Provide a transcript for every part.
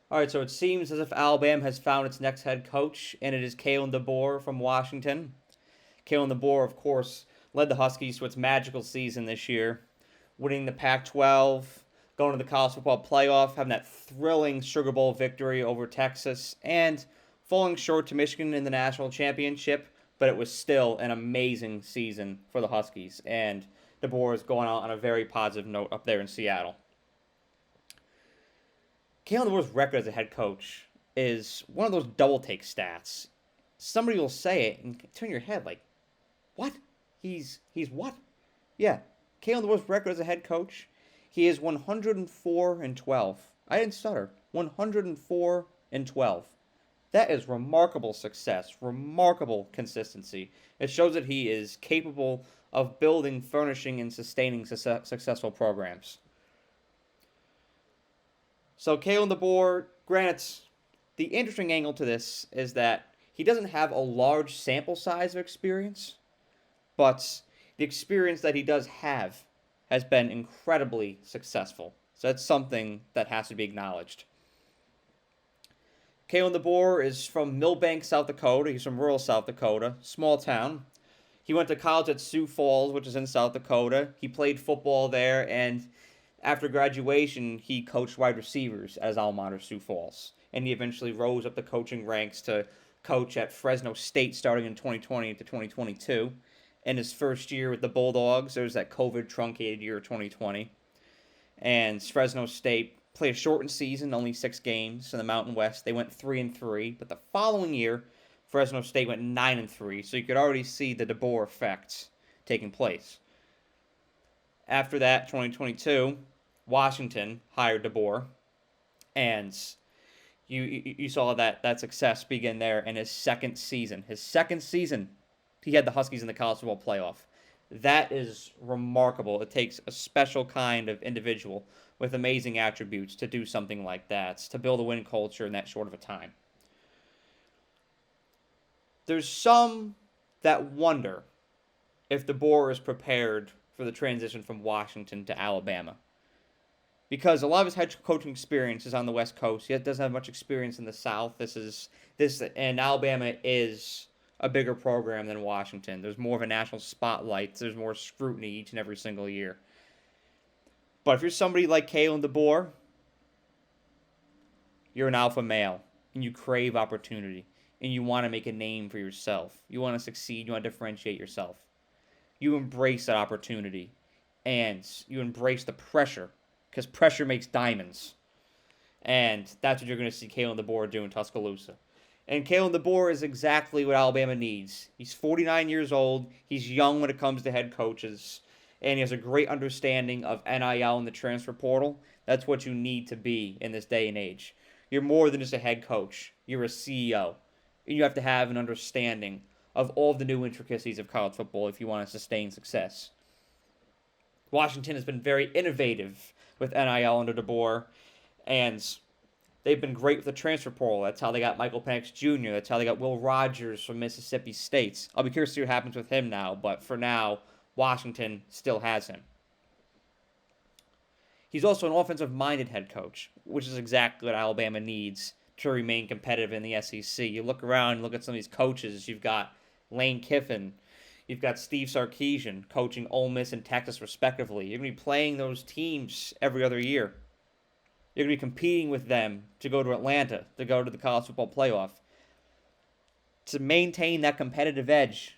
All right, so it seems as if Alabama has found its next head coach, and it is Kalen DeBoer from Washington. Kalen DeBoer, of course, led the Huskies to its magical season this year, winning the Pac-12, going to the college football playoff, having that thrilling Sugar Bowl victory over Texas, and falling short to Michigan in the national championship. But it was still an amazing season for the Huskies, and DeBoer is going out on a very positive note up there in Seattle. Kalen DeBoer's record as a head coach is one of those double take stats. Somebody will say it and turn your head like, what? He's what? Yeah, Kalen DeBoer's record as a head coach, he is 104-12. I didn't stutter. 104-12. That is remarkable success, remarkable consistency. It shows that he is capable of building, furnishing, and sustaining successful programs. So Kalen DeBoer, granted, the interesting angle to this is that he doesn't have a large sample size of experience, but the experience that he does have has been incredibly successful. So that's something that has to be acknowledged. Kalen DeBoer is from Millbank, South Dakota. He's from rural South Dakota, small town. He went to college at Sioux Falls, which is in South Dakota. He played football there, and after graduation, he coached wide receivers at his alma mater, Sioux Falls. And he eventually rose up the coaching ranks to coach at Fresno State starting in 2020 to 2022. In his first year with the Bulldogs, there was that COVID truncated year of 2020. And Fresno State played a shortened season, only 6 games in the Mountain West. They went 3-3, but the following year, Fresno State went 9-3. So you could already see the DeBoer effect taking place. After that, 2022, Washington hired DeBoer, and you saw that success begin there in his second season. His second season, he had the Huskies in the college football playoff. That is remarkable. It takes a special kind of individual with amazing attributes to do something like that, to build a winning culture in that short of a time. There's some that wonder if DeBoer is prepared for the transition from Washington to Alabama. Because a lot of his head coaching experience is on the West Coast. He doesn't have much experience in the South. And Alabama is a bigger program than Washington. There's more of a national spotlight. There's more scrutiny each and every single year. But if you're somebody like Kalen DeBoer, you're an alpha male, and you crave opportunity, and you want to make a name for yourself. You want to succeed. You want to differentiate yourself. You embrace that opportunity, and you embrace the pressure, because pressure makes diamonds. And that's what you're going to see Kalen DeBoer do in Tuscaloosa. And Kalen DeBoer is exactly what Alabama needs. He's 49 years old. He's young when it comes to head coaches. And he has a great understanding of NIL and the transfer portal. That's what you need to be in this day and age. You're more than just a head coach. You're a CEO. And you have to have an understanding of all the new intricacies of college football if you want to sustain success. Washington has been very innovative with NIL under DeBoer, and they've been great with the transfer portal. That's how they got Michael Penix Jr. That's how they got Will Rogers from Mississippi State. I'll be curious to see what happens with him now, but for now, Washington still has him. He's also an offensive-minded head coach, which is exactly what Alabama needs to remain competitive in the SEC. You look around, look at some of these coaches. You've got Lane Kiffin. You've got Steve Sarkisian coaching Ole Miss and Texas respectively. You're going to be playing those teams every other year. You're going to be competing with them to go to Atlanta, to go to the college football playoff. To maintain that competitive edge,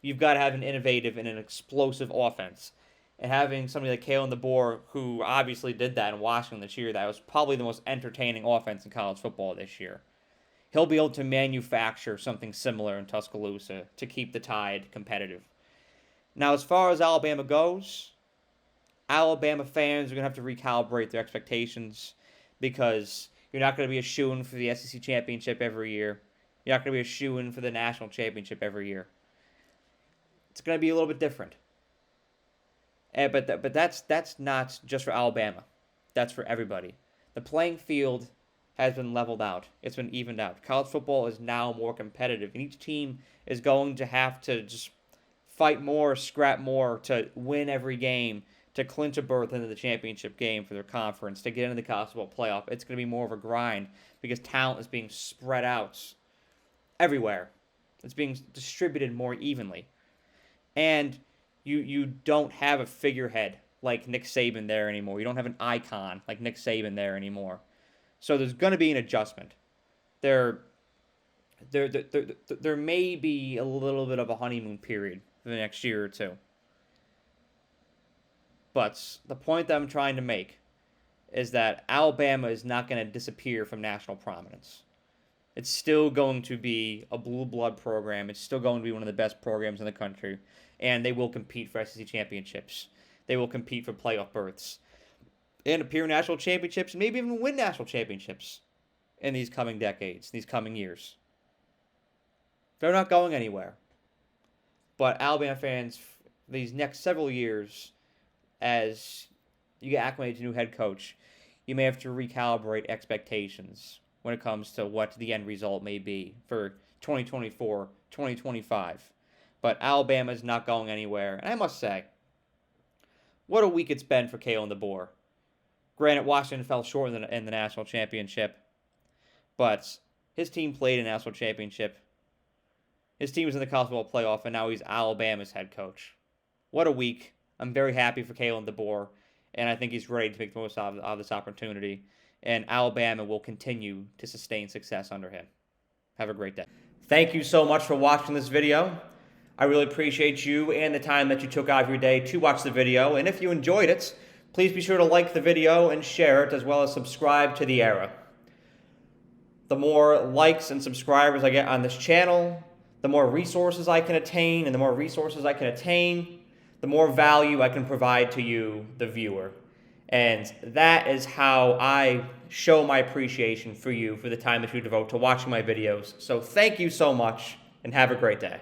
you've got to have an innovative and an explosive offense. And having somebody like Kalen DeBoer, who obviously did that in Washington this year, that was probably the most entertaining offense in college football this year. He'll be able to manufacture something similar in Tuscaloosa to keep the Tide competitive. Now, as far as Alabama goes, Alabama fans are going to have to recalibrate their expectations because you're not going to be a shoo-in for the SEC championship every year. You're not going to be a shoo-in for the national championship every year. It's going to be a little bit different. But that's not just for Alabama. That's for everybody. The playing field has been leveled out. It's been evened out. College football is now more competitive, and each team is going to have to just fight more, scrap more to win every game, to clinch a berth into the championship game for their conference, to get into the college football playoff. It's going to be more of a grind because talent is being spread out everywhere. It's being distributed more evenly. And you don't have a figurehead like Nick Saban there anymore. You don't have an icon like Nick Saban there anymore. So there's going to be an adjustment. There may be a little bit of a honeymoon period for the next year or two. But the point that I'm trying to make is that Alabama is not going to disappear from national prominence. It's still going to be a blue blood program. It's still going to be one of the best programs in the country. And they will compete for SEC championships. They will compete for playoff berths. And appear in national championships, and maybe even win national championships in these coming decades, these coming years. They're not going anywhere. But Alabama fans, these next several years, as you get acclimated to a new head coach, you may have to recalibrate expectations when it comes to what the end result may be for 2024, 2025. But Alabama is not going anywhere. And I must say, what a week it's been for Kalen DeBoer. Granted, Washington fell short in the national championship, but his team played a national championship. His team was in the college football playoff, and now he's Alabama's head coach. What a week. I'm very happy for Kalen DeBoer, and I think he's ready to make the most of this opportunity. And Alabama will continue to sustain success under him. Have a great day. Thank you so much for watching this video. I really appreciate you and the time that you took out of your day to watch the video. And if you enjoyed it, please be sure to like the video and share it, as well as subscribe to The Era. The more likes and subscribers I get on this channel, the more resources I can attain, and the more resources I can attain, the more value I can provide to you, the viewer. And that is how I show my appreciation for you for the time that you devote to watching my videos. So thank you so much, and have a great day.